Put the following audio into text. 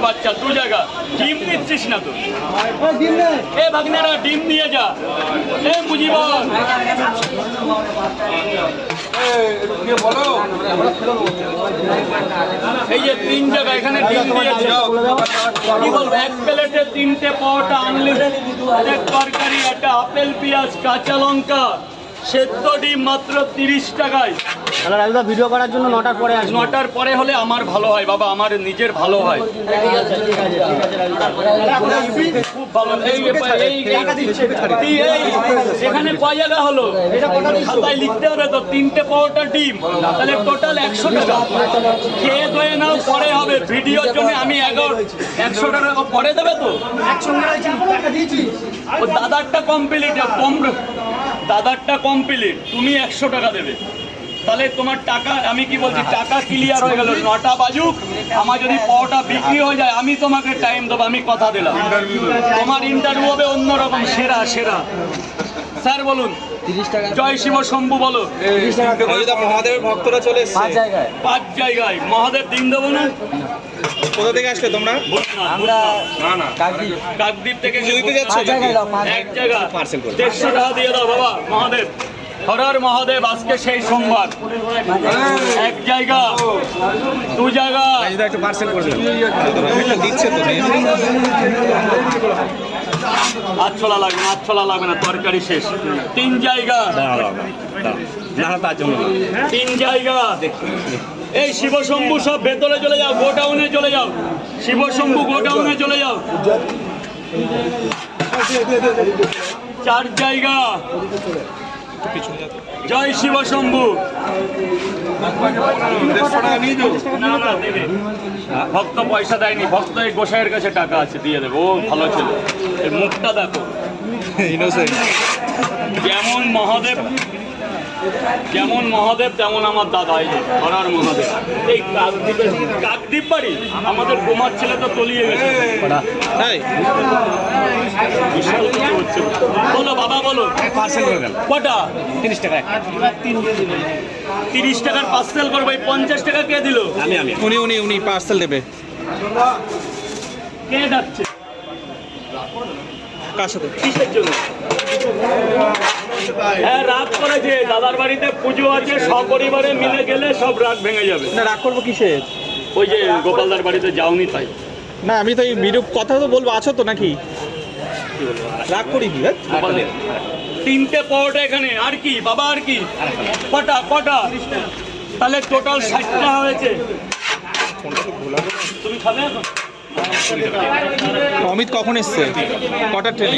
বাচ্চা 2 জায়গা। ডিম দিচ্ছিস না তো? এ ভাগনারা ডিম নিয়ে যা। এ মুজিবর এই যে 3 জায়গা এখানে ডিম দিয়েছে। কি বলবো, এক প্লেটে 3টে পাওয়াটা আনলিমিটেড তরকারি, একটা আপেল, পেঁয়াজ, কাঁচা লঙ্কা, সেদ্ধ ডিম মাত্র 30 টাকায়। ভিডিও করার জন্য 9টার পরে আসবে। 9টার পরে হলে আমার ভালো হয় বাবা, আমার নিজের ভালো হয়। খুব ভালো। এখানে কয় জায়গা হলো খাতায় লিখতে হবে তো? 3টে পাওয়াটা ডিম, তাহলে টোটাল 100 টাকা। খেয়ে দয়ে নাও, পরে হবে ভিডিওর জন্য। আমি 100 টাকা পরে দেবে তো? দাদারটা কমপ্লিট, দাদারটা কমপ্লিট, তুমি 100 টাকা দেবে। তাহলে তোমার টাকা, আমি কি বলছি, টাকা ক্লিয়ার হয়ে গেল। 9টা বাজুক, আমার যদি পাওয়াটা বিক্রি হয়ে যায় আমি তোমাকে টাইম দেবো, আমি কথা দিলাম। তোমার ইন্টারভিউ হবে অন্যরকম, সেরা সেরা। স্যার বলুন। 30 টাকা। জয় শিব শম্ভু বলো। মহাদেবের ভক্তরা চলে এসেছে 5 জায়গায়। মহাদেব দিন দেবো না? কোথা থেকে আসলে তোমরা? আমরা না কাকদ্বীপ থেকে দিতে যাচ্ছ? এক জায়গা 150 টাকা দিয়ে দাও বাবা। মহাদেব, হরর মহাদেব। আজকে সেই সোমবার। এক জায়গা 2 জায়গা। একটু পার্সেল করে দিলাম। দিচ্ছে তো আটছলা লাগবে না, আটছলা লাগবে না, তরকারি শেষ। 3 জায়গা। না তার জন্য 3 জায়গা। এই শিবশম্ভু সব ভেতরে চলে যাও, গোডাউনে চলে যাও। শিবশম্ভু গোডাউনে চলে যাও। 4 জায়গা। জয় শিবশম্ভু। ভক্ত পয়সা দেয়নি, ভক্ত এই গোসাইয়ের কাছে টাকা আছে, দিয়ে দেবে। ও ভালো ছিল। এর মুখটা দেখো, যেমন মহাদেব তেমন আমার দাদা। এই যে হরার মহাদেব। এই কাকদ্বীপ বাড়ি আমাদের গোমার ছেলে তো তলিয়ে গেছে। বিশাল কিছু হচ্ছে। বলো বাবা, বলো। পার্সেল করে দেন। কটা? 30 টাকা। 30 টাকার পার্সেল করবো। এই 50 টাকা কে দিল? উনি পার্সেল দেবে। কে যাচ্ছে? কার সাথে? কিসের জন্য? হ্যাঁ, রাগ করেছে। দাদার বাড়িতে পুজো আছে, সপরিবারে মিলে গেলে সব রাগ ভেঙে যাবে। না রাগ করবো কিসের? ওই যে গোপালদার বাড়িতে যাওনি তাই। না আমি তো এই ভিডিও কথা তো বলবো, আছো তো নাকি? রাগ করি কি? 3টে পরোটা এখানে। আর কি বাবা, আর কি? কটা? তাহলে টোটাল 60টা হয়েছে। তুমি খাবে এখন? অমিত কখন এসছে? কটার ট্রেনে?